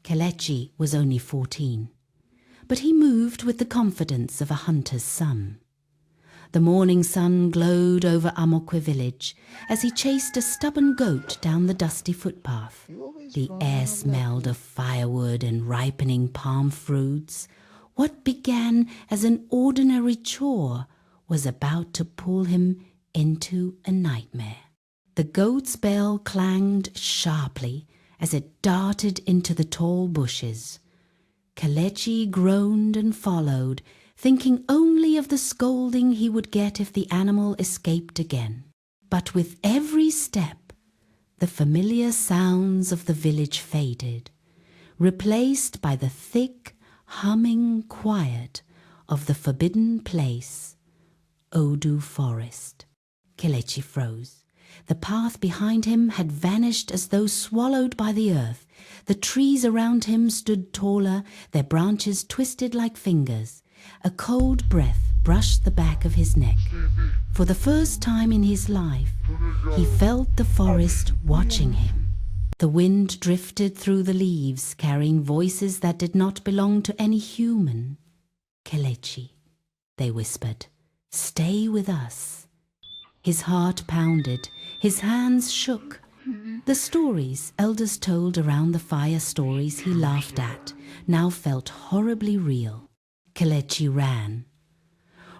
Kelechi was only 14, but he moved with the confidence of a hunter's son. The morning sun glowed over Amokwe village as he chased a stubborn goat down the dusty footpath. The air smelled of firewood and ripening palm fruits. What began as an ordinary chore was about to pull him into a nightmare. The goat's bell clanged sharply as it darted into the tall bushes. Kelechi groaned and followed, thinking only of the scolding he would get if the animal escaped again. But with every step, the familiar sounds of the village faded, replaced by the thick, humming quiet of the forbidden place, Odu Forest. Kelechi froze. The path behind him had vanished as though swallowed by the earth. The trees around him stood taller, their branches twisted like fingers. A cold breath brushed the back of his neck. For the first time in his life, he felt the forest watching him. The wind drifted through the leaves, carrying voices that did not belong to any human. "Kelechi," they whispered, "stay with us." His heart pounded, his hands shook. The stories elders told around the fire, stories he laughed at, now felt horribly real. Kelechi ran.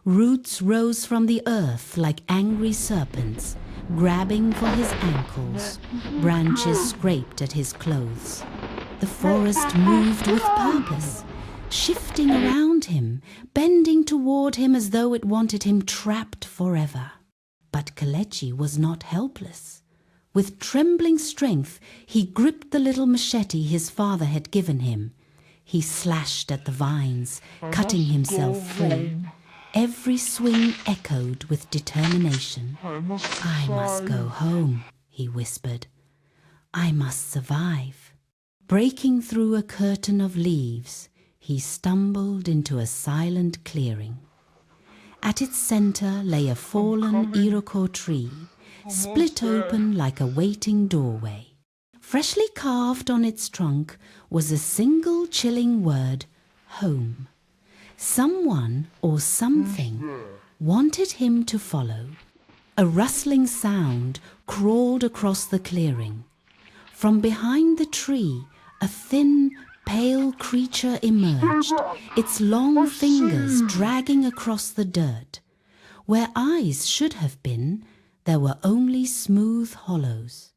Roots rose from the earth like angry serpents, grabbing for his ankles. Branches scraped at his clothes. The forest moved with purpose, shifting around him, bending toward him as though it wanted him trapped forever. But Kelechi was not helpless. With trembling strength, he gripped the little machete his father had given him. He slashed at the vines, cutting himself free. Every swing echoed with determination. "I must go home," he whispered. "I must survive." Breaking through a curtain of leaves, he stumbled into a silent clearing. At its center lay a fallen Iroko tree, split open like a waiting doorway. Freshly carved on its trunk was a single chilling word, home. Someone or something wanted him to follow. A rustling sound crawled across the clearing. From behind the tree, a thin, pale creature emerged, its long fingers dragging across the dirt. Where eyes should have been, there were only smooth hollows.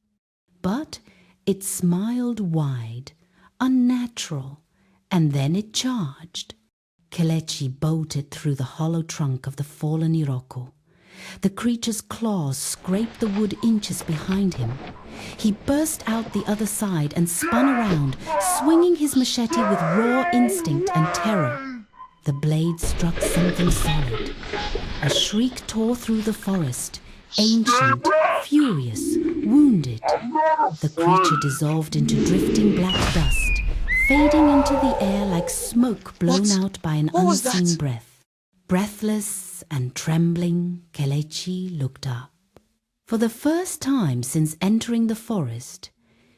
But it smiled wide, unnatural, and then it charged. Kelechi bolted through the hollow trunk of the fallen Iroko. The creature's claws scraped the wood inches behind him. He burst out the other side and spun around, swinging his machete with raw instinct and terror. The blade struck something solid. A shriek tore through the forest, ancient, furious, wounded. The creature dissolved into drifting black dust, fading into the air like smoke blown out by an unseen breath. Breathless and trembling, Kelechi looked up. For the first time since entering the forest,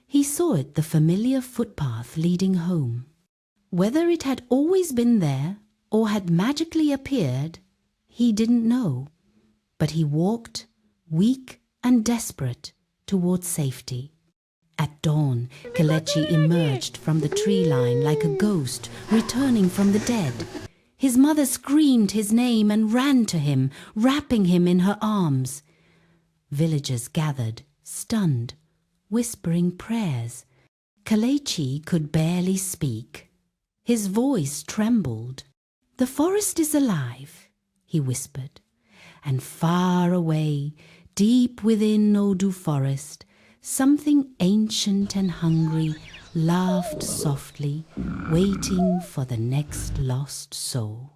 he saw it the familiar footpath leading home. Whether it had always been there or had magically appeared, he didn't know. But he walked, weak and desperate, toward safety. At dawn, Kelechi emerged from the tree line like a ghost returning from the dead. His mother screamed his name and ran to him, wrapping him in her arms. Villagers gathered, stunned, whispering prayers. Kelechi could barely speak. His voice trembled. "The forest is alive," he whispered. And far away, deep within Odu Forest, something ancient and hungry laughed softly, waiting for the next lost soul.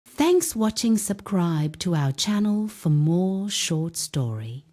Thanks watching. Subscribe to our channel for more short story.